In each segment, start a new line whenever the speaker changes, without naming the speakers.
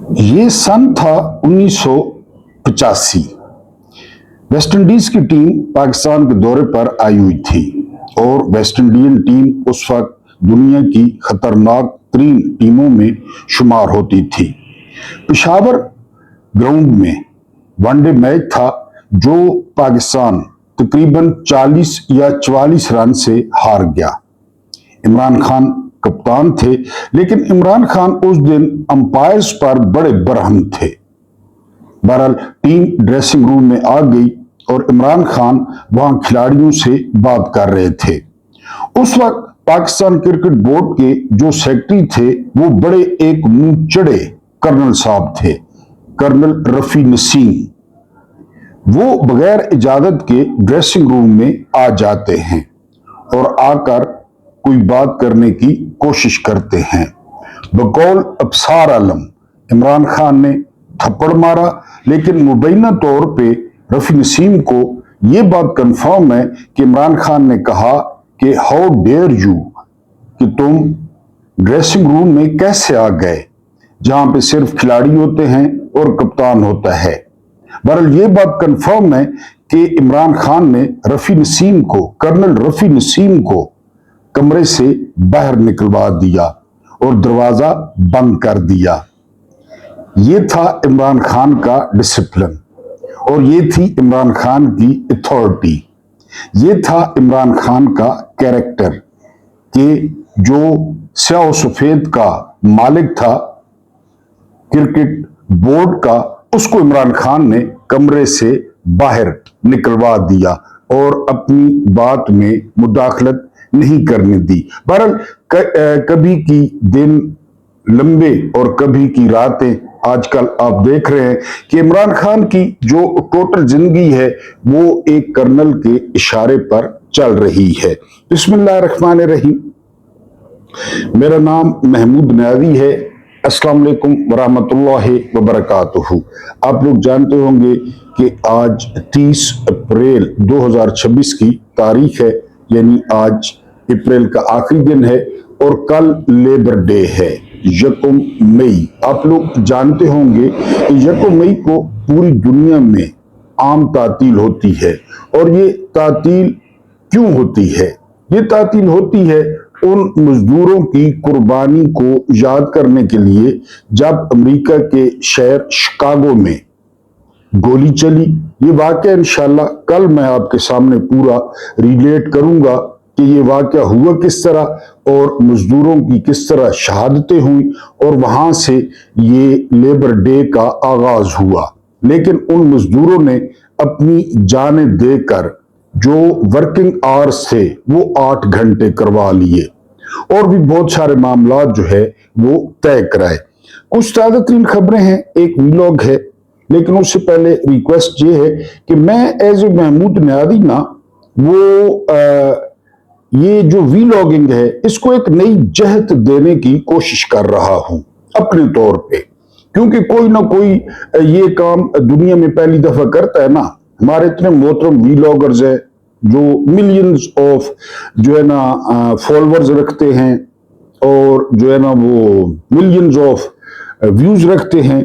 یہ سن تھا 1985۔ West Indies کی ٹیم پاکستان کے دورے پر آئی ہوئی تھی اور ویسٹ انڈین ٹیم اس وقت دنیا کی خطرناک ترین ٹیموں میں شمار ہوتی تھی۔ پشاور گراؤنڈ میں ون ڈے میچ تھا جو پاکستان تقریباً 40 یا 44 رن سے ہار گیا۔ عمران خان کپتان تھے، لیکن عمران خان اس دن امپائرز پر بڑے برہم تھے۔ بہرحال ٹیم ڈریسنگ روم میں آ گئی اور عمران خان وہاں کھلاڑیوں سے بات کر رہے تھے۔ اس وقت پاکستان کرکٹ بورڈ کے جو سیکرٹری تھے وہ بڑے ایک منہ چڑے کرنل صاحب تھے، کرنل رفیع نسیم۔ وہ بغیر اجازت کے ڈریسنگ روم میں آ جاتے ہیں اور آ کر کوئی بات کرنے کی کوشش کرتے ہیں۔ بقول ابصار عالم عمران خان نے تھپڑ مارا، لیکن مبینہ طور پہ رفیع نسیم کو یہ بات کنفرم ہے کہ عمران خان نے کہا کہ ہاؤ ڈیئر یو، کہ تم ڈریسنگ روم میں کیسے آ گئے جہاں پہ صرف کھلاڑی ہوتے ہیں اور کپتان ہوتا ہے۔ بہرحال یہ بات کنفرم ہے کہ عمران خان نے رفیع نسیم کو، کرنل رفیع نسیم کو کمرے سے باہر نکلوا دیا اور دروازہ بند کر دیا۔ یہ تھا عمران خان کا ڈسپلن اور یہ تھی عمران خان کی اتھارٹی، یہ تھا عمران خان کا کیریکٹر کہ جو سیاہ و سفید کا مالک تھا کرکٹ بورڈ کا، اس کو عمران خان نے کمرے سے باہر نکلوا دیا اور اپنی بات میں مداخلت نہیں کرنے دی۔ بہرحال کبھی کی دن لمبے اور کبھی کی راتیں، آج کل آپ دیکھ رہے ہیں کہ عمران خان کی جو ٹوٹل زندگی ہے وہ ایک کرنل کے اشارے پر چل رہی ہے۔ بسم اللہ الرحمن الرحیم۔ میرا نام محمود نیازی ہے۔ السلام علیکم ورحمۃ اللہ وبرکاتہ۔ آپ لوگ جانتے ہوں گے کہ آج 30 اپریل 2026 کی تاریخ ہے، یعنی آج اپریل کا آخری دن ہے اور کل لیبر ڈے ہے، 1 مئی۔ آپ لوگ جانتے ہوں گے کہ 1 مئی کو پوری دنیا میں عام تعطیل ہوتی ہے، اور یہ تعطیل کیوں ہوتی ہے؟ یہ تعطیل ہوتی ہے ان مزدوروں کی قربانی کو یاد کرنے کے لیے جب امریکہ کے شہر شکاگو میں گولی چلی۔ یہ واقعہ انشاءاللہ کل میں آپ کے سامنے پورا ریلیٹ کروں گا کہ یہ واقعہ ہوا کس طرح اور مزدوروں کی کس طرح شہادتیں ہوئیں، اور وہاں سے یہ لیبر ڈے کا آغاز ہوا۔ لیکن ان مزدوروں نے اپنی جانیں دے کر جو ورکنگ آورز تھے وہ 8 گھنٹے کروا لیے، اور بھی بہت سارے معاملات جو ہے وہ طے کرائے۔ کچھ تازہ ترین خبریں ہیں، ایک ویلاگ ہے، لیکن اس سے پہلے ریکویسٹ یہ ہے کہ میں ایز اے محمود نیازی نا یہ جو ویلاگنگ ہے اس کو ایک نئی جہت دینے کی کوشش کر رہا ہوں اپنے طور پہ، کیونکہ کوئی نہ کوئی یہ کام دنیا میں پہلی دفعہ کرتا ہے نا۔ ہمارے اتنے محترم ویلاگرز ہیں جو ملینز آف جو ہے نا فالوورز رکھتے ہیں اور جو ہے نا وہ ملینز آف ویوز رکھتے ہیں،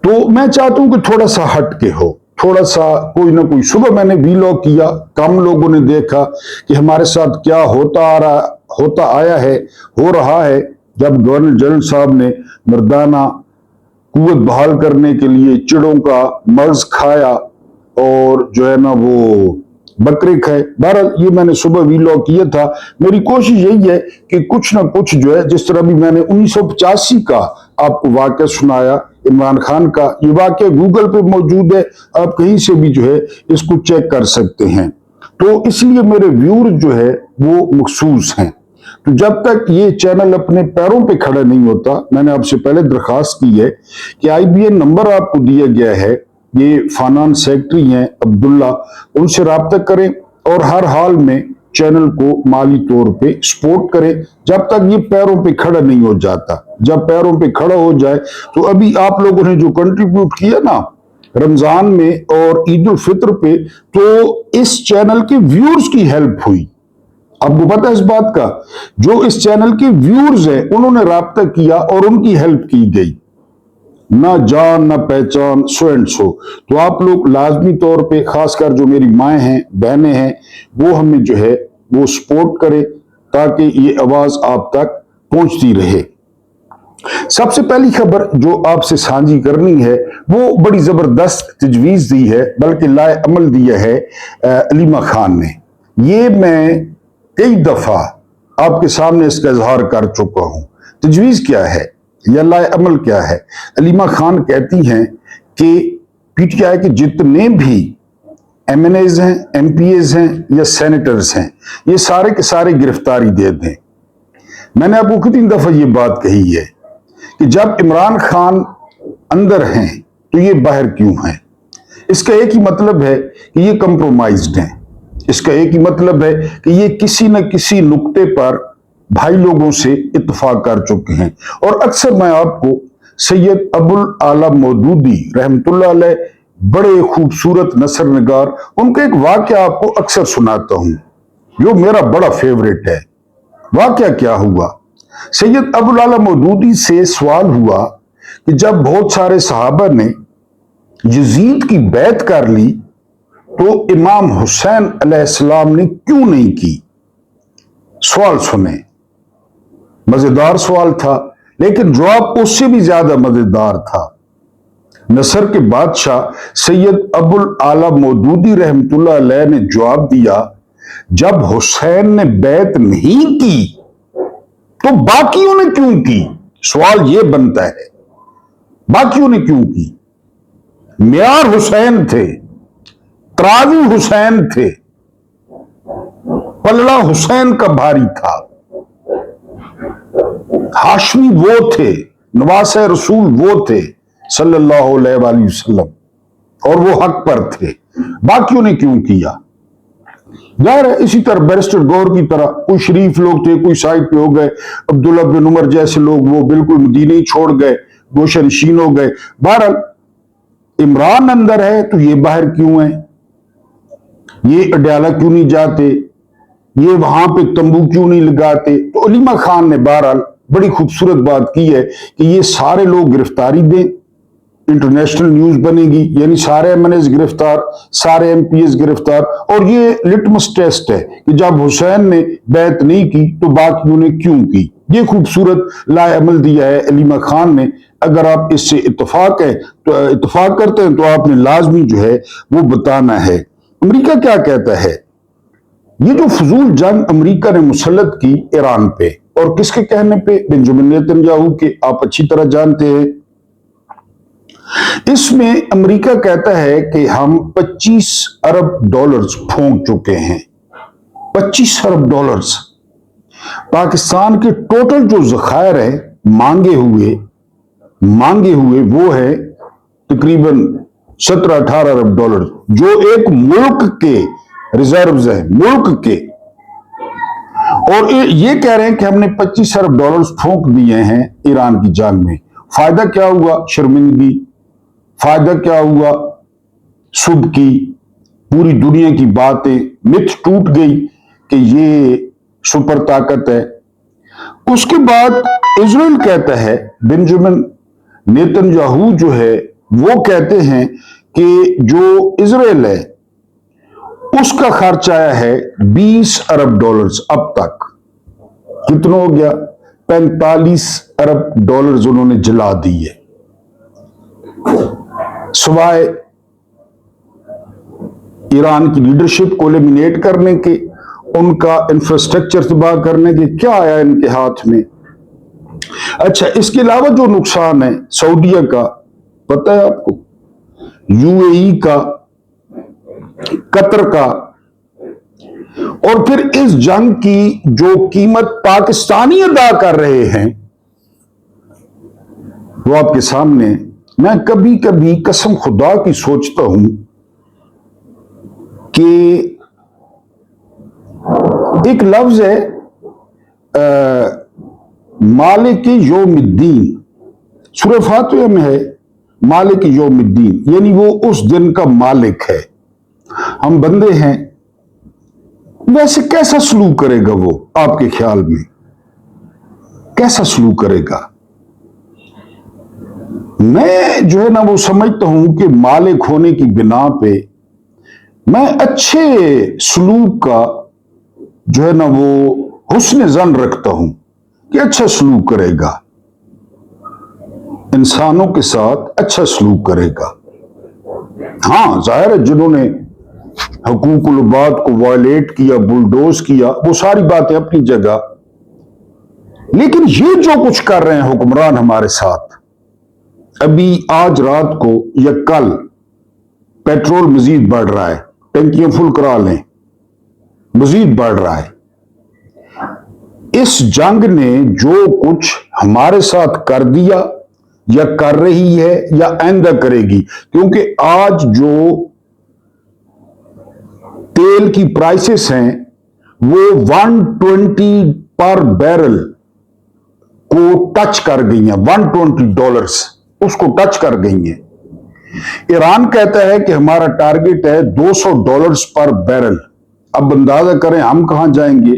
تو میں چاہتا ہوں کہ تھوڑا سا ہٹ کے ہو، تھوڑا سا کوئی نہ کوئی۔ صبح میں نے ویلاگ کیا، کم لوگوں نے دیکھا کہ ہمارے ساتھ کیا ہوتا آیا ہے، ہو رہا ہے، جب گورنر جنرل صاحب نے مردانہ قوت بحال کرنے کے لیے چڑوں کا مرض کھایا اور جو ہے نا وہ بکرے کھائے۔ بہرحال یہ میں نے صبح ویلاگ کیا تھا۔ میری کوشش یہی ہے کہ کچھ نہ کچھ جو ہے، جس طرح بھی میں نے 1985 کا آپ کو واقعہ سنایا عمران خان کا، یہ واقعہ گوگل پہ موجود ہے، آپ کہیں سے بھی جو ہے اس کو چیک کر سکتے ہیں۔ تو اس لیے میرے ویور جو ہے وہ مخصوص ہیں۔ تو جب تک یہ چینل اپنے پیروں پہ کھڑا نہیں ہوتا، میں نے آپ سے پہلے درخواست کی ہے کہ IBN نمبر آپ کو دیا گیا ہے، یہ فائنانس سیکرٹری ہیں عبداللہ، ان سے رابطہ کریں اور ہر حال میں چینل کو مالی طور پہ سپورٹ کریں جب تک یہ پیروں پہ کھڑا نہیں ہو جاتا۔ جب پیروں پہ کھڑا ہو جائے تو ابھی آپ لوگوں نے جو کنٹریبیوٹ کیا نا رمضان میں اور عید الفطر پہ، تو اس چینل کے ویورز کی ہیلپ ہوئی۔ آپ کو پتہ ہے اس بات کا، جو اس چینل کے ویورز ہیں انہوں نے رابطہ کیا اور ان کی ہیلپ کی گئی۔ ना जान ना पहचान, सो एंड सो। तो आप लोग लाजमी तौर पे, खासकर जो मेरी माएँ हैं, बहनें हैं, वो हमें जो है वो सपोर्ट करें ताकि ये आवाज आप तक पहुंचती रहे। सबसे पहली खबर जो आपसे साझी करनी है वो बड़ी जबरदस्त तजवीज दी है, बल्कि लाए अमल दिया है अलीमा खान ने। ये मैं कई दफा आपके सामने इसका इजहार कर चुका हूं। तजवीज क्या है या लाए अमल क्या है? अलीमा खान कहती हैं कि पीटीआई के जितने भी एमएनएज हैं, एमपीएज हैं या सेनेटर्स हैं, ये सारे के सारे गिरफ्तारी दे दें। मैंने आपको कितनी दफा ये बात कही है कि जब इमरान खान अंदर हैं तो ये बाहर क्यों हैं? इसका एक ही मतलब है कि ये कंप्रोमाइज्ड हैं। इसका एक ही मतलब है कि ये किसी न किसी नुक्ते पर भाई लोगों से इत्तेफाक कर चुके हैं। और अक्सर मैं आपको सैयद अबुल आला मौदूदी रहमतुल्लाह अलैह, बड़े खूबसूरत नसर निगार, उनका एक वाकया आपको अक्सर सुनाता हूं जो मेरा बड़ा फेवरेट है। वाकया क्या हुआ? सैयद अबुल आला मौदूदी से सवाल हुआ कि जब बहुत सारे सहाबा ने यजीद की बैत कर ली तो इमाम हुसैन अलैहिस्सलाम ने क्यों नहीं की? सवाल सुने, मजेदार सवाल था, लेकिन जवाब उससे भी ज्यादा मजेदार था। नसर के बादशाह सैयद अबुल आला मौदूदी रहमतुल्लाह अलैह ने जवाब दिया, जब हुसैन ने बैत नहीं की तो बाकियों ने क्यों की? सवाल यह बनता है, बाकियों ने क्यों की? मियार हुसैन थे, तराजू हुसैन थे, पलड़ा हुसैन का भारी था, हाशमी वो थे, नवासे रसूल वो थे सल्लल्लाहु अलैहि वसल्लम, और वो हक पर थे। बाकियों ने क्यों किया? जाहिर है इसी तरह बैरिस्टर गौर की तरह कोई शरीफ लोग थे, कोई साइड पे हो गए, अब्दुल्ला बिन उमर जैसे लोग वो बिल्कुल मदीने ही छोड़ गए, गोशा नशीन हो गए। बहरहाल इमरान अंदर है तो ये बाहर क्यों है? ये अड्याला क्यों नहीं जाते? ये वहां पे तंबू क्यों नहीं लगाते? तो अलीमा खान ने बहरहाल बड़ी खूबसूरत बात की है कि ये सारे लोग गिरफ्तारी दें, इंटरनेशनल न्यूज बनेगी, यानी सारे एमएनएस गिरफ्तार, सारे एमपीएस गिरफ्तार। और ये लिटमस टेस्ट है कि जब हुसैन ने बैत नहीं की तो बाकियों ने क्यों की। ये खूबसूरत लाए अमल दिया है अलीमा खान ने। अगर आप इससे इत्तेफाक है तो इत्तेफाक करते हैं तो आपने लाजमी जो है वो बताना है। अमेरिका क्या कहता है? ये जो फजूल जंग अमेरिका ने मुसल्लत की ईरान पे, और किसके कहने पे? बेंजामिन नेतन्याहू के, आप अच्छी तरह जानते हैं। इसमें अमेरिका कहता है कि हम 25 अरब डॉलर्स फूंक चुके हैं। 25 अरब डॉलर्स पाकिस्तान के टोटल जो जखायर है मांगे हुए वो है तकरीबन 17-18 अरब डॉलर, जो एक मुल्क के रिजर्व्स है, मुल्क के। और ये कह रहे हैं कि हमने 25 अरब डॉलर्स फूंक दिए हैं ईरान की जंग में। फायदा क्या हुआ? शर्मिंदगी। फायदा क्या हुआ? सुबह की पूरी दुनिया की बातें, मिथ टूट गई कि ये सुपर ताकत है। उसके बाद इजराइल कहता है, बेंजामिन नेतन्याहू जो है वो कहते हैं कि जो इजराइल है उसका खर्च आया है 20 अरब डॉलर्स अब तक। कितना हो गया? 45 अरब डॉलर्स उन्होंने जला दिए, सिवाय ईरान की लीडरशिप को एलिमिनेट करने के, उनका इंफ्रास्ट्रक्चर तबाह करने के। क्या आया इनके हाथ में? अच्छा, इसके अलावा जो नुकसान है सऊदीया का, पता है आपको? यूएई का, कतर का। और फिर इस जंग की जो कीमत पाकिस्तानी अदा कर रहे हैं वो आपके सामने। मैं कभी कभी कसम खुदा की सोचता हूं कि एक लफ्ज है मालिक यौमिद्दीन, सूरह फातिहा में है मालिक यौमिद्दीन, यानी वो उस दिन का मालिक है। हम बंदे हैं। वैसे कैसा सलूक करेगा वो आपके ख्याल में? कैसा सलूक करेगा? मैं जो है ना वो समझता हूं कि मालिक होने की बिना पे मैं अच्छे सलूक का जो है ना वो हुस्न ज़न रखता हूं कि अच्छा सलूक करेगा, इंसानों के साथ अच्छा सलूक करेगा। हाँ, जाहिर है जिन्होंने हकूकुल बात को वायलेट किया, बुलडोज किया, वो सारी बातें अपनी जगह, लेकिन ये जो कुछ कर रहे हैं हुक्मरान हमारे साथ, अभी आज रात को या कल पेट्रोल मजीद बढ़ रहा है, टंकियां फुल करा लें, मजीद बढ़ रहा है। इस जंग ने जो कुछ हमारे साथ कर दिया या कर रही है या आइंदा करेगी, क्योंकि आज जो तेल की प्राइसेस हैं वो 120 पर बैरल को टच कर गई हैं, $120 उसको टच कर गई हैं। ईरान कहता है कि हमारा टारगेट है $200 पर बैरल। अब अंदाजा करें हम कहां जाएंगे।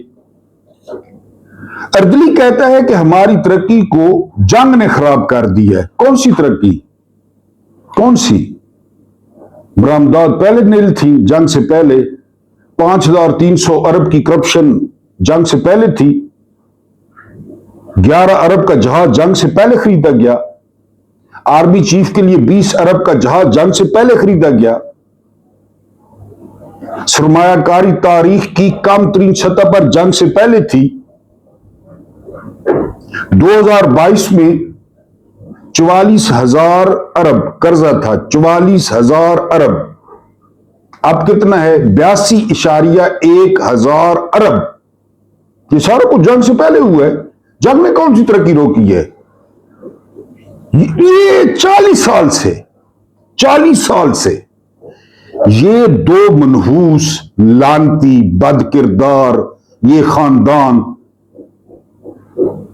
अर्दली कहता है कि हमारी तरक्की को जंग ने खराब कर दी है। कौन सी तरक्की, कौन सी? बरामदात पहले नील थी जंग से पहले, 5300 अरब की करप्शन जंग से पहले थी, 11 अरब का जहाज जंग से पहले खरीदा गया, आर्मी चीफ के लिए 20 अरब का जहाज जंग से पहले खरीदा गया। सरमायाकारी तारीख की कम तरीन सतह पर जंग से पहले थी। 2022 में 44,000 अरब कर्जा था, 44,000 अरब। अब कितना है? 82.1 हजार अरब। ये सारा कुछ जंग से पहले हुआ है। जंग ने कौन सी तरक्की रोकी है? ये 40 साल से, 40 साल से ये दो मनहूस लानती बदकिरदार ये खानदान,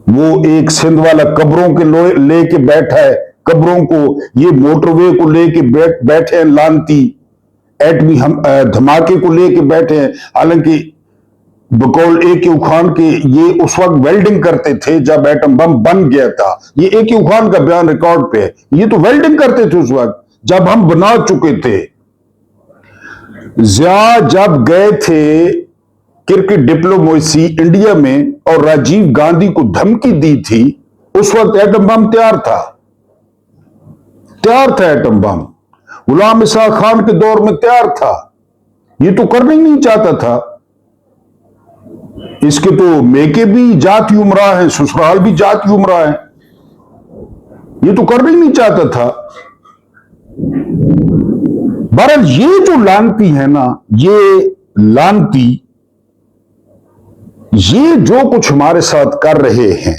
वो एक सिंध वाला कब्रों के लेके बैठा है, कब्रों को, ये मोटरवे को लेके बैठे हैं लानती, एटमी धमाके को लेके बैठे हैं। हालांकि बकौल A.Q. खान के ये उस वक्त वेल्डिंग करते थे जब एटम बम बन गया था। ये A.Q. खान का बयान रिकॉर्ड पे है। ये तो वेल्डिंग करते थे उस वक्त जब हम बना चुके थे। जिया जब गए थे क्रिकेट डिप्लोमेसी इंडिया में और राजीव गांधी को धमकी दी थी, उस वक्त एटम बम तैयार था, तैयार था एटम बम। गुलाम इसहाक खान के दौर में तैयार था। ये तो करना ही नहीं चाहता था। इसके तो मेके भी जाति उमरा है, ससुराल भी जाति उमरा है। ये तो करना ही नहीं चाहता था। बहरहाल ये जो लानती है ना, ये लानती, ये जो कुछ हमारे साथ कर रहे हैं,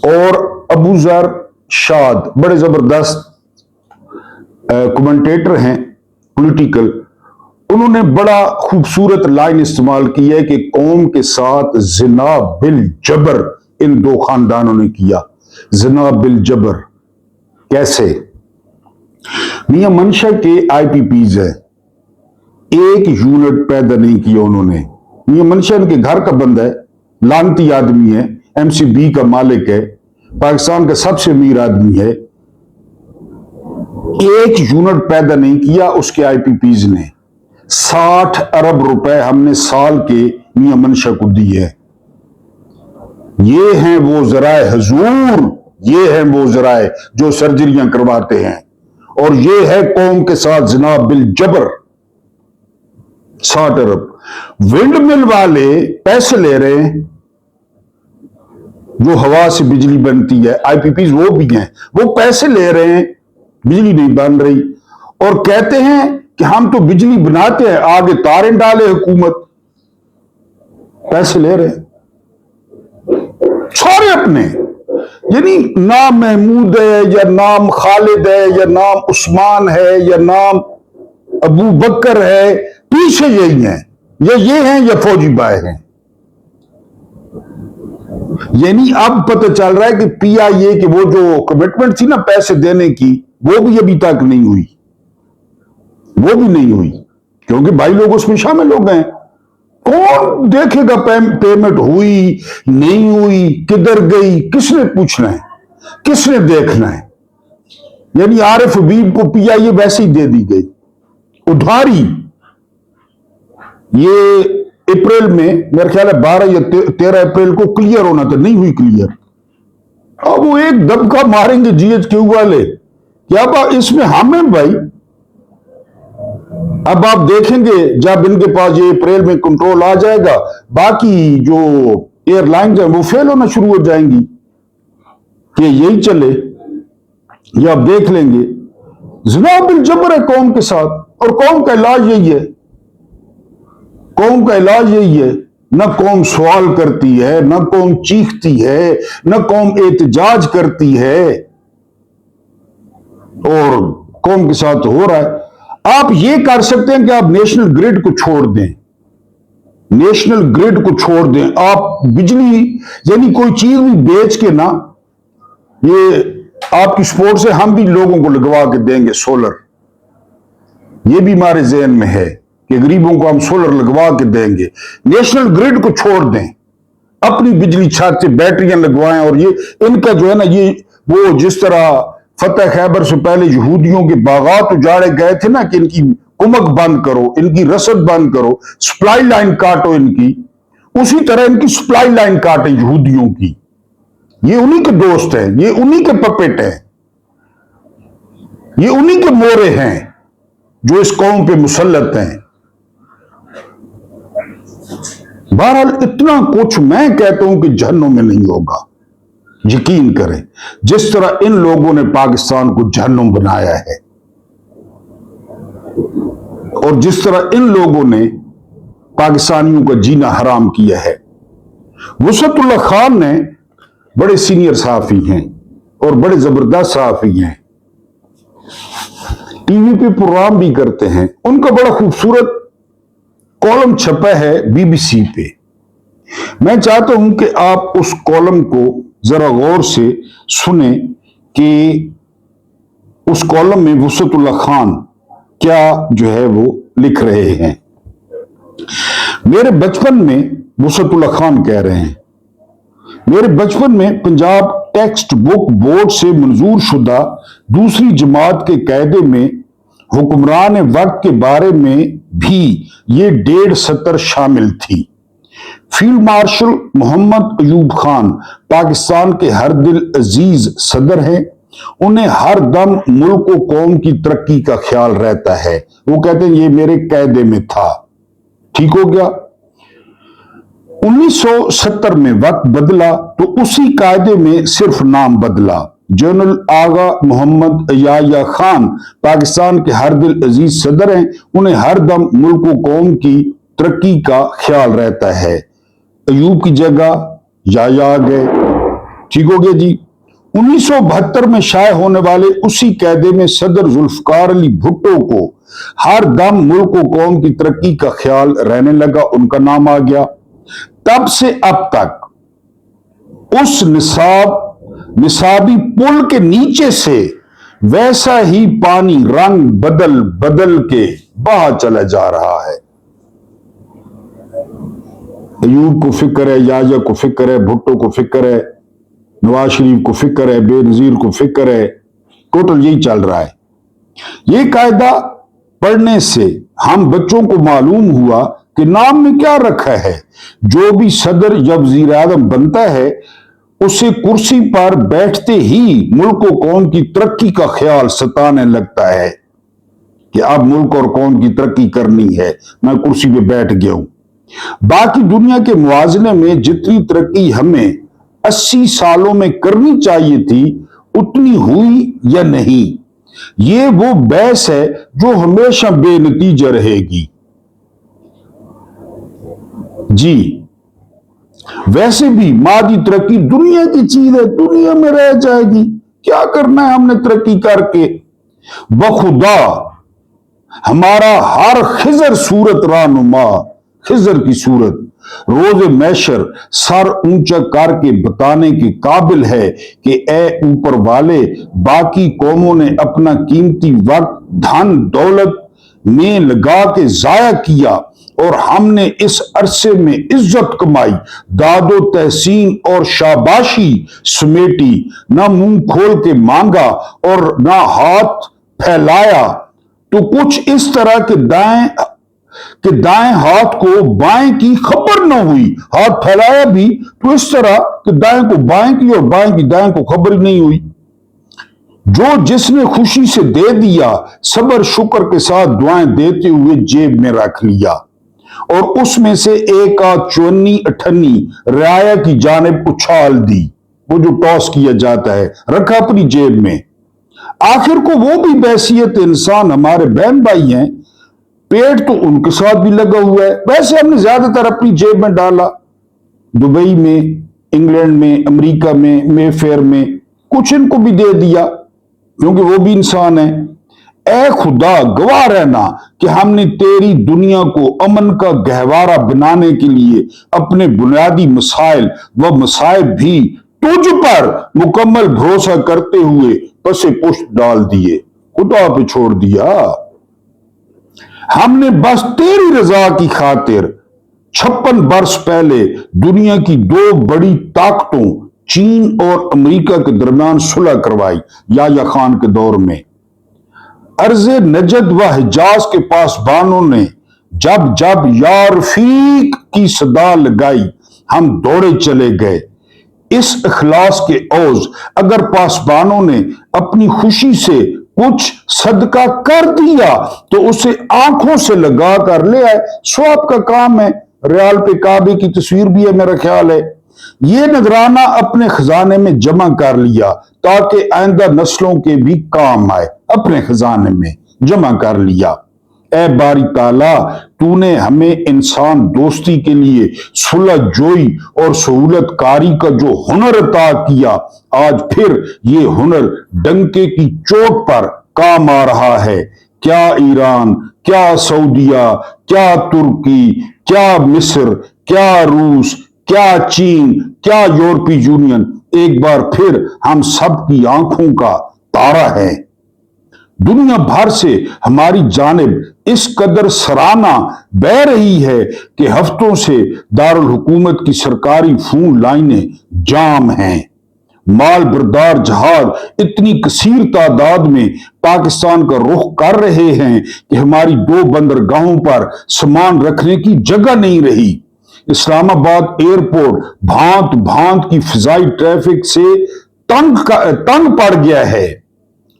और अबू जर शाद बड़े जबरदस्त कमेंटेटर हैं पॉलिटिकल, उन्होंने बड़ा खूबसूरत लाइन इस्तेमाल की है कि कौम के साथ जिना बिल जबर इन दो खानदानों ने किया। जिना बिल जबर कैसे? मियां मंशा के IPPs है, एक यूनिट पैदा नहीं किया उन्होंने। मियां मंशा इनके घर का बंदा है, लानती आदमी है, MCB का मालिक है, पाकिस्तान का सबसे अमीर आदमी है। एक यूनिट पैदा नहीं किया उसके IPPs ने। 60 अरब रुपए हमने साल के मियां मंशा को दिए हैं। ये हैं वो जराए हजूर, ये हैं वो जराए जो सर्जरियां करवाते हैं, और ये है कौम के साथ जनाब बिल जबर। 60 अरब विंड मिल वाले पैसे ले रहे हैं, जो हवा से बिजली बनती है, IPPs वो भी हैं, वो पैसे ले रहे हैं, बिजली नहीं बन रही, और कहते हैं कि हम तो बिजली बनाते हैं, आगे तारें डाले हुकूमत, पैसे ले रहे हैं सारे अपने। यानी नाम महमूद है या नाम खालिद है या नाम उस्मान है या नाम अबू बकर है, पीछे यही हैं, या ये हैं या फौजी भाई हैं। यानी अब पता चल रहा है कि PIA की वो जो कमिटमेंट थी ना पैसे देने की, वो भी अभी तक नहीं हुई, वो भी नहीं हुई, क्योंकि भाई लोग उसमें शामिल हो गए। कौन देखेगा पेमेंट हुई नहीं हुई, किधर गई, किसने पूछना है, किसने देखना है? यानी आरिफ हबीब को पीआईए वैसे ही दे दी गई उधारी। ये अप्रैल में मेरे ख्याल है 12 या 13 अप्रैल को क्लियर होना था, नहीं हुई क्लियर। अब वो एक दबका मारेंगे जीएचक्यू वाले कि अब इसमें हमें भाई, अब आप देखेंगे जब इनके पास ये अप्रैल में कंट्रोल आ जाएगा, बाकी जो एयरलाइंस हैं वो फेल होना शुरू हो जाएंगी कि यही चले, ये आप देख लेंगे। ज़िना बिल जबर है कौम के साथ, और कौम का इलाज यही है, कौम का इलाज यही है। न कौम सवाल करती है, न कौम चीखती है, न कौम एहतजाज करती है, और कौम के साथ हो रहा है। आप ये कर सकते हैं कि आप नेशनल ग्रिड को छोड़ दें, नेशनल ग्रिड को छोड़ दें। आप बिजली यानी कोई चीज भी बेच के ना, ये आपकी सपोर्ट से हम भी लोगों को लगवा के देंगे सोलर, ये भी हमारे ज़हन में है कि गरीबों को हम सोलर लगवा के देंगे। नेशनल ग्रिड को छोड़ दें, अपनी बिजली छत से बैटरियां लगवाएं। और ये इनका जो है ना, ये वो जिस तरह फतेह खैबर से पहले यहूदियों के बागात उजाड़े गए थे ना कि इनकी कुमक बंद करो, इनकी रसद बंद करो, सप्लाई लाइन काटो इनकी, उसी तरह इनकी सप्लाई लाइन काटे यहूदियों की। ये उन्हीं के दोस्त हैं, ये उन्हीं के पपेट हैं, ये उन्हीं के मोरे हैं जो इस कौम पे मुसल्लत हैं। बहरहाल इतना कुछ मैं कहता हूं कि जहन्नुम में नहीं होगा, यकीन करें। जिस तरह इन लोगों ने पाकिस्तान को जहन्नुम बनाया है, और जिस तरह इन लोगों ने पाकिस्तानियों का जीना हराम किया है। वसअतुल्लाह खान ने बड़े सीनियर सहाफी हैं और बड़े जबरदस्त सहाफी हैं, टीवी पे प्रोग्राम भी करते हैं। उनका बड़ा खूबसूरत कॉलम छपा है बीबीसी पे। मैं चाहता हूं कि आप उस कॉलम को जरा गौर से सुने कि उस कॉलम में वसअतुल्लाह खान क्या जो है वो लिख रहे हैं। मेरे बचपन में, वसअतुल्लाह खान कह रहे हैं, मेरे बचपन में पंजाब टेक्स्ट बुक बोर्ड से मंजूर शुदा दूसरी जमात के कायदे में हुक्मरान वक्त के बारे में भी ये 1.5 सतर शामिल थी। फील्ड मार्शल मोहम्मद अयूब खान पाकिस्तान के हर दिल अजीज सदर हैं। उन्हें हर दम मुल्क व कौम की तरक्की का ख्याल रहता है। वो कहते हैं ये मेरे कायदे में था। ठीक हो गया। 1970 में वक्त बदला तो उसी कायदे में सिर्फ नाम बदला। जनरल आगा मोहम्मद याया खान पाकिस्तान के हर दिल अजीज सदर हैं। उन्हें हर दम मुल्क व कौम की तरक्की का ख्याल रहता है। अयूब की जगह याया आ गए। ठीक हो गया जी। 1972 में शाये होने वाले उसी कायदे में सदर जुल्फकार अली भुट्टो को हर दम मुल्क व कौम की तरक्की का ख्याल रहने लगा, उनका नाम आ गया। तब से अब तक उस निसाबी पुल के नीचे से वैसा ही पानी रंग बदल बदल के बहा चला जा रहा है। अयूब को फिक्र है, याया को फिक्र है, भुट्टो को फिक्र है, नवाज शरीफ को फिक्र है, बेनजीर को फिक्र है, टोटल यही चल रहा है। ये कायदा पढ़ने से हम बच्चों को मालूम हुआ कि नाम में क्या रखा है। जो भी सदर या वजीर आज़म बनता है उसे कुर्सी पर बैठते ही मुल्क और कौम की तरक्की का ख्याल सताने लगता है कि अब मुल्क और कौम की तरक्की करनी है, मैं कुर्सी पे बैठ गया हूं। बाकी दुनिया के मुआवजे में जितनी तरक्की हमें 80 सालों में करनी चाहिए थी उतनी हुई या नहीं, ये वो बहस है जो हमेशा बेनतीजा रहेगी। जी वैसे भी मादी तरक्की दुनिया की चीज है, दुनिया में रह जाएगी, क्या करना है हमने तरक्की करके। बखुदा हमारा हर खिजर सूरत रानुमा, खिजर की सूरत रोज मैशर सर ऊंचा करके बताने के काबिल है कि ए ऊपर वाले, बाकी कौमों ने अपना कीमती वक्त धन दौलत में लगा के जाया किया اور ہم نے اس عرصے میں عزت کمائی، داد و تحسین اور شاباشی سمیٹی، نہ منہ کھول کے مانگا اور نہ ہاتھ پھیلایا تو کچھ اس طرح کہ دائیں ہاتھ کو بائیں کی خبر نہ ہوئی، ہاتھ پھیلایا بھی تو اس طرح کہ دائیں کو بائیں کی اور بائیں کی دائیں کو خبر ہی نہیں ہوئی۔ جو جس نے خوشی سے دے دیا، صبر شکر کے ساتھ دعائیں دیتے ہوئے جیب میں رکھ لیا، اور اس میں سے ایک آدھ چونی اٹھنی رعایا کی جانب اچھال دی، وہ جو ٹاس کیا جاتا ہے، رکھا اپنی جیب میں۔ آخر کو وہ بھی بحیثیت انسان ہمارے بہن بھائی ہیں، پیٹ تو ان کے ساتھ بھی لگا ہوا ہے، ویسے ہم نے زیادہ تر اپنی جیب میں ڈالا، دبئی میں، انگلینڈ میں، امریکہ میں، مے فیئر میں، کچھ ان کو بھی دے دیا کیونکہ وہ بھی انسان ہیں۔ اے خدا گواہ رہنا کہ ہم نے تیری دنیا کو امن کا گہوارہ بنانے کے لیے اپنے بنیادی مسائل و مصائب بھی تجھ پر مکمل بھروسہ کرتے ہوئے پس پشت ڈال دیے، خدا پہ چھوڑ دیا۔ ہم نے بس تیری رضا کی خاطر 56 برس پہلے دنیا کی 2 بڑی طاقتوں چین اور امریکہ کے درمیان صلح کروائی، یحییٰ خان کے دور میں۔ ارض نجد و حجاز کے پاسبانوں نے جب یا رفیق کی صدا لگائی، ہم دوڑے چلے گئے۔ اس اخلاص کے عوض اگر پاسبانوں نے اپنی خوشی سے کچھ صدقہ کر دیا تو اسے آنکھوں سے لگا کر لے آئے، ثواب کا کام ہے۔ ریال پہ کعبے کی تصویر بھی ہے، میرا خیال ہے۔ یہ نذرانہ اپنے خزانے میں جمع کر لیا تاکہ آئندہ نسلوں کے بھی کام آئے، اپنے خزانے میں جمع کر لیا۔ اے باری تعالیٰ، تو نے ہمیں انسان دوستی کے لیے صلح جوئی اور سہولت کاری کا جو ہنر عطا کیا، آج پھر یہ ہنر ڈنکے کی چوٹ پر کام آ رہا ہے۔ کیا ایران، کیا سعودیہ، کیا ترکی، کیا مصر، کیا روس، کیا چین، کیا یورپی یونین، ایک بار پھر ہم سب کی آنکھوں کا تارا ہے۔ دنیا بھر سے ہماری جانب اس قدر سرانہ بہ رہی ہے کہ ہفتوں سے دارالحکومت کی سرکاری فون لائنیں جام ہیں۔ مال بردار جہاز اتنی کثیر تعداد میں پاکستان کا رخ کر رہے ہیں کہ ہماری 2 بندرگاہوں پر سامان رکھنے کی جگہ نہیں رہی۔ اسلام آباد ایئرپورٹ بھانت بھانت کی فضائی ٹریفک سے تنگ پڑ گیا ہے۔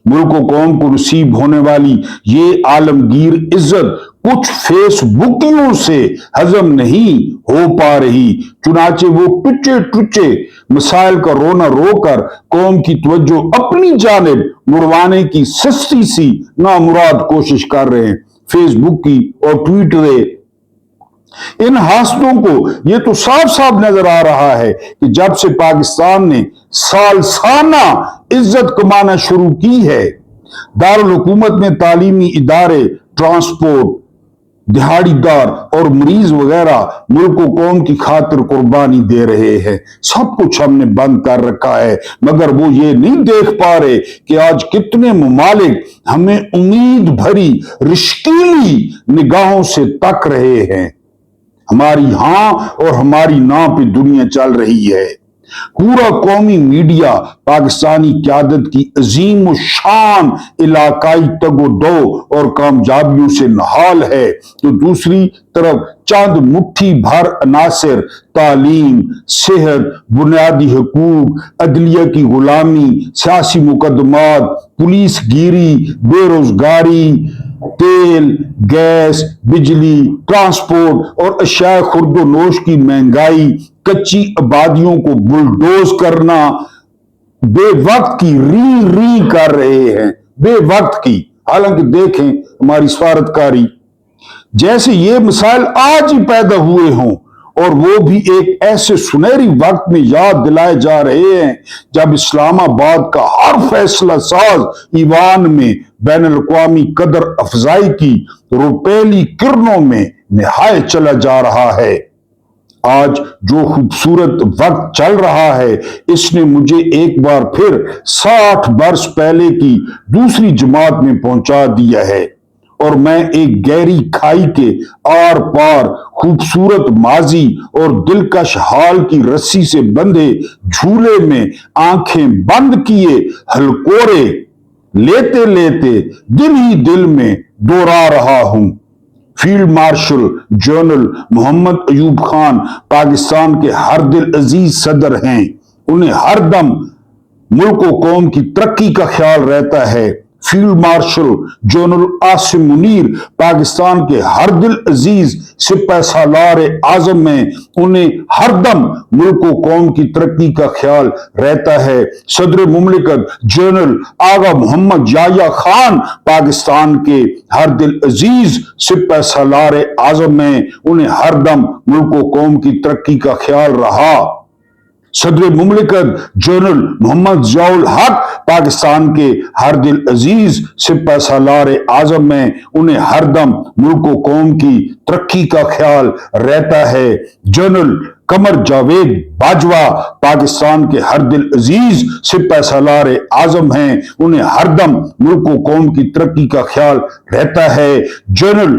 ملک و قوم کو نصیب ہونے والی یہ عالمگیر عزت کچھ فیس بکیوں سے ہضم نہیں ہو پا رہی، چنانچہ وہ ٹچے مسائل کا رونا رو کر قوم کی توجہ اپنی جانب مڑوانے کی سستی سی نامراد کوشش کر رہے ہیں۔ فیس بک کی اور ٹویٹر ان حاسدوں کو یہ تو صاف صاف نظر آ رہا ہے کہ جب سے پاکستان نے سالانہ عزت کمانا شروع کی ہے، دارالحکومت میں تعلیمی ادارے، ٹرانسپورٹ، دہاڑی دار اور مریض وغیرہ ملک و قوم کی خاطر قربانی دے رہے ہیں۔ سب کچھ ہم نے بند کر رکھا ہے، مگر وہ یہ نہیں دیکھ پا رہے کہ آج کتنے ممالک ہمیں امید بھری رشکیلی نگاہوں سے تک رہے ہیں۔ ہماری ہاں اور ہماری نا پہ دنیا چل رہی ہے۔ پورا قومی میڈیا پاکستانی قیادت کی عظیم و شان علاقائی تگ و دو اور کامیابیوں سے نہال ہے، تو دوسری طرف چند مٹھی بھر عناصر، تعلیم، صحت، بنیادی حقوق، عدلیہ کی غلامی، سیاسی مقدمات، پولیس گیری، بے روزگاری، تیل، گیس، بجلی، ٹرانسپورٹ اور اشیاء خرد و نوش کی مہنگائی، کچی آبادیوں کو بلڈوز کرنا، بے وقت کی ری کر رہے ہیں، بے وقت کی۔ حالانکہ دیکھیں ہماری سفارتکاری، جیسے یہ مسائل آج ہی پیدا ہوئے ہوں، اور وہ بھی ایک ایسے سنہری وقت میں یاد دلائے جا رہے ہیں جب اسلام آباد کا ہر فیصلہ ساز ایوان میں بین الاقوامی قدر افزائی کی روپیلی کرنوں میں نہائے چلا جا رہا ہے۔ آج جو خوبصورت وقت چل رہا ہے، اس نے مجھے ایک بار پھر 60 برس پہلے کی دوسری جماعت میں پہنچا دیا ہے، اور میں ایک گہری کھائی کے آر پار خوبصورت ماضی اور دلکش حال کی رسی سے بندھے جھولے میں آنکھیں بند کیے ہلکورے لیتے لیتے دل ہی دل میں دوہرا رہا ہوں۔ فیلڈ مارشل جنرل محمد ایوب خان پاکستان کے ہر دل عزیز صدر ہیں۔ انہیں ہر دم ملک و قوم کی ترقی کا خیال رہتا ہے۔ Field marshal general Asim Munir Pakistan کے ہر دل عزیز سپہ سالار اعظم ہیں۔ انہیں ہر دم ملک و قوم کی ترقی کا خیال رہتا ہے۔ صدر مملکت جنرل آغا محمد یحییٰ خان پاکستان کے ہر دل عزیز سپہ سالار اعظم ہیں۔ انہیں ہر دم ملک و قوم کی ترقی کا خیال رہا۔ صدر مملکت جنرل محمد ضیاء الحق پاکستان کے ہر دل عزیز سپہ سالار اعظم ہیں۔ انہیں ہر دم ملک و قوم کی ترقی کا خیال رہتا ہے۔ جنرل قمر جاوید باجوہ پاکستان کے ہر دل عزیز سپہ سالار اعظم ہیں۔ انہیں ہر دم ملک و قوم کی ترقی کا خیال رہتا ہے۔ جنرل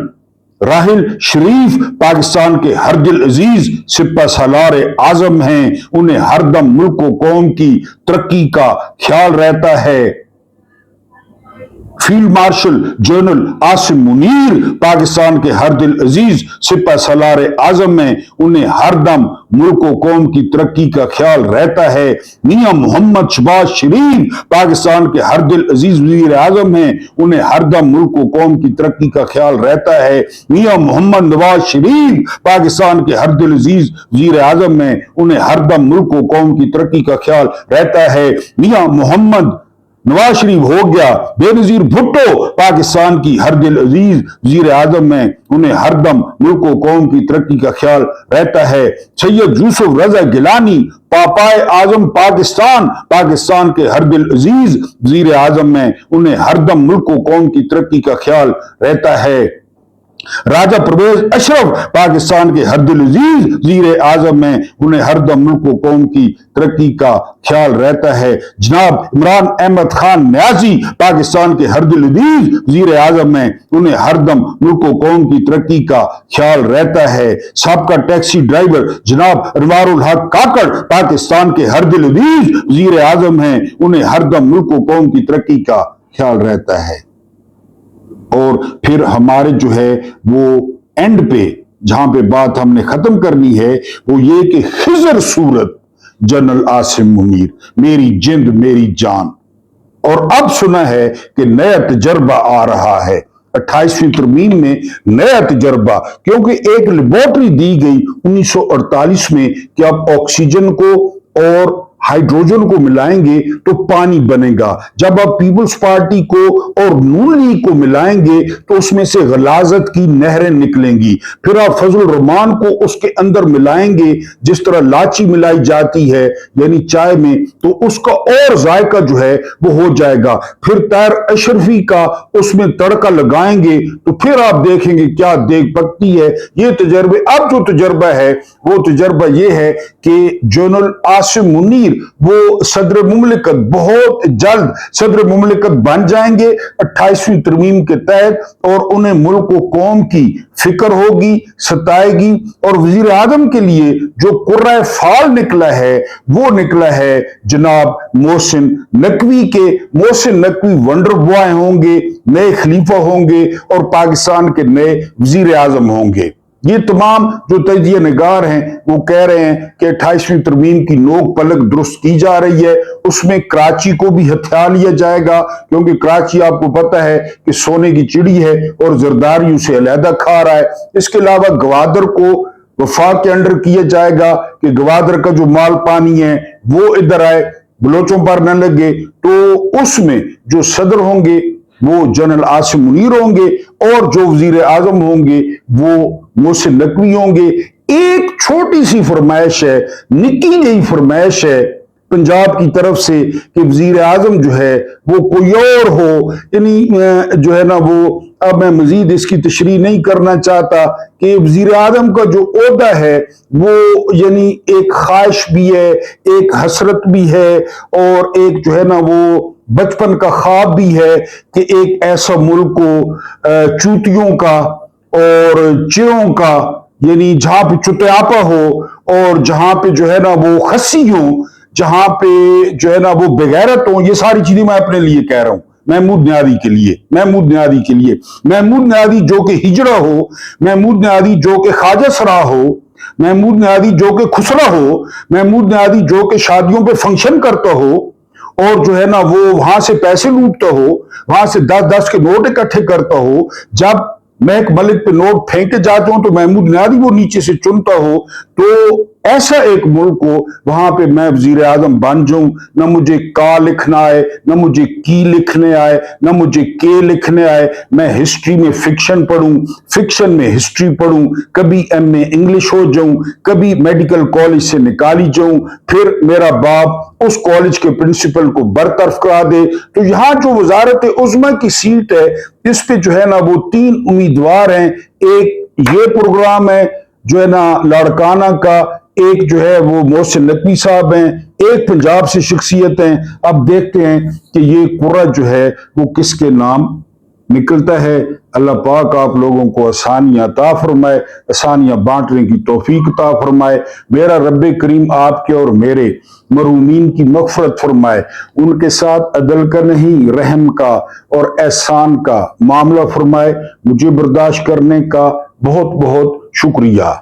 راحل شریف پاکستان کے ہر دل عزیز سپہ سالار اعظم ہیں۔ انہیں ہر دم ملک و قوم کی ترقی کا خیال رہتا ہے۔ Field marshal general Asim Munir Pakistan کے ہر دل عزیز سپہ سالار اعظم ہیں۔ انہیں ہر دم ملک و قوم کی ترقی کا خیال رہتا ہے۔ میاں محمد شہباز شریف پاکستان کے ہر دل عزیز وزیر اعظم ہیں۔ انہیں ہر دم ملک و قوم کی ترقی کا خیال رہتا ہے۔ میاں محمد نواز شریف پاکستان کے ہر دل عزیز وزیر اعظم ہیں۔ انہیں ہر دم ملک و قوم کی ترقی کا خیال رہتا ہے۔ میاں محمد نواز شریف ہو گیا، بے نظیر بھٹو پاکستان کی ہر دل عزیز وزیر اعظم ہیں۔ انہیں ہر دم ملک و قوم کی ترقی کا خیال رہتا ہے۔ سید یوسف رضا گیلانی پاپائے اعظم پاکستان کے ہر دل عزیز وزیر اعظم ہیں۔ انہیں ہر دم ملک و قوم کی ترقی کا خیال رہتا ہے۔ راجہ پرویز اشرف پاکستان کے ہر دل عزیز وزیر اعظم ہیں۔ انہیں ہر دم ملک و قوم کی ترقی کا خیال رہتا ہے۔ جناب عمران احمد خان نیازی پاکستان کے ہر دل عزیز وزیر اعظم ہیں۔ انہیں ہر دم ملک و قوم کی ترقی کا خیال رہتا ہے۔ سابقہ ٹیکسی ڈرائیور جناب انوار الحق کاکڑ پاکستان کے ہر دل عزیز وزیر اعظم ہیں۔ انہیں ہر دم ملک و قوم کی ترقی کا خیال رہتا ہے۔ اور پھر ہمارے جو ہے وہ اینڈ پہ جہاں پہ بات ہم نے ختم کرنی ہے وہ یہ کہ خضر صورت جنرل عاصم منیر میری جند میری جان۔ اور اب سنا ہے کہ نیا تجربہ آ رہا ہے 28ویں ترمیم میں، نیا تجربہ، کیونکہ ایک لیبارٹری دی گئی 1948 میں کہ اب آکسیجن کو اور ہائیڈروجن کو ملائیں گے تو پانی بنے گا۔ جب آپ پیپلز پارٹی کو اور نون لیگ کو ملائیں گے تو اس میں سے غلاظت کی نہریں نکلیں گی۔ پھر آپ فضل الرحمان کو اس کے اندر ملائیں گے جس طرح لاچی ملائی جاتی ہے یعنی چائے میں، تو اس کا اور ذائقہ جو ہے وہ ہو جائے گا۔ پھر طاہر اشرفی کا اس میں تڑکا لگائیں گے تو پھر آپ دیکھیں گے کیا دیگ پکتی ہے۔ یہ تجربے، اب جو تجربہ ہے وہ تجربہ یہ ہے کہ جنرل عاصم منیر وہ صدر مملکت بہت جلد صدر مملکت بن جائیں گے 28ویں ترمیم کے تحت، اور انہیں ملک و قوم کی فکر ہوگی، ستائے گی۔ اور وزیر اعظم کے لیے جو قرۂ فعال نکلا ہے وہ نکلا ہے جناب محسن نقوی کے۔ محسن نقوی ونڈر بوائے ہوں گے، نئے خلیفہ ہوں گے اور پاکستان کے نئے وزیر اعظم ہوں گے۔ یہ تمام جو تجزیہ نگار ہیں وہ کہہ رہے ہیں کہ 28ویں ترمیم کی نوک پلک درست کی جا رہی ہے، اس میں کراچی کو بھی ہتھیا لیا جائے گا، کیونکہ کراچی آپ کو پتہ ہے کہ سونے کی چڑی ہے اور زرداری اسے علیحدہ کھا رہا ہے۔ اس کے علاوہ گوادر کو وفاق کے انڈر کیا جائے گا کہ گوادر کا جو مال پانی ہے وہ ادھر آئے، بلوچوں پر نہ لگے۔ تو اس میں جو صدر ہوں گے وہ جنرل عاصم منیر ہوں گے اور جو وزیر اعظم ہوں گے وہ محسن نقوی ہوں گے۔ ایک چھوٹی سی فرمائش ہے، نکی جئی فرمائش ہے پنجاب کی طرف سے کہ وزیر اعظم جو ہے وہ کوئی اور ہو، یعنی جو ہے نا وہ، اب میں مزید اس کی تشریح نہیں کرنا چاہتا کہ وزیر اعظم کا جو عہدہ ہے وہ یعنی ایک خواہش بھی ہے، ایک حسرت بھی ہے اور ایک جو ہے نا وہ बचपन का ख्वाब भी है कि एक ऐसा मुल्क को चूतियों का और चिड़ों का, यानी जहां पे चुतियापा हो और जहां पे जो है ना वो खस्सी हो, जहां पे जो है ना वो बेगैरत हो, ये सारी चीजें मैं अपने लिए कह रहा हूं, महमूद नियाज़ी के लिए, महमूद नियाज़ी के लिए, महमूद नियाज़ी जो कि हिजड़ा हो, महमूद नियाज़ी जो कि ख्वाजा सरा हो, महमूद नियाज़ी जो कि खुसरा हो, महमूद नियाज़ी जो कि शादियों पे फंक्शन करता हो और जो है ना वो वहां से पैसे लूटता हो, वहां से 10-10 के नोट इकट्ठे करता हो, जब महक मलिक पे नोट फेंके जाते हो तो महमूद नियाज़ी वो नीचे से चुनता हो, तो ऐसा एक मुल्क हो वहां पे मैं वजीर आजम बन जाऊं, न मुझे का लिखना आए, न मुझे की लिखने आए, न मुझे के लिखने आए, मैं हिस्ट्री में फिक्शन पढ़ूं, फिक्शन में हिस्ट्री पढ़ूं, कभी एमए इंग्लिश हो जाऊं, कभी मेडिकल कॉलेज से निकाली जाऊं, फिर मेरा बाप उस कॉलेज के प्रिंसिपल को बरतरफ करा दे। तो यहां जो वजारत उज़्मा की सीट है, इस पे जो है ना वो 3 उम्मीदवार हैं। एक ये प्रोग्राम है जो है ना लाड़काना का, एक जो है वो मोहसिन नकवी साहब हैं, एक पंजाब से शख्सियत हैं। अब देखते हैं कि ये कुर्रा जो है वो किसके नाम निकलता है। अल्लाह पाक आप लोगों को आसानियां अता फरमाए, आसानियां बांटने की तौफीक अता फरमाए। मेरा रब्बे करीम आपके और मेरे मरूमीन की मग़फ़िरत फरमाए, उनके साथ अदल का नहीं रहम का और एहसान का मामला फरमाए। मुझे बर्दाश्त करने का बहुत बहुत शुक्रिया।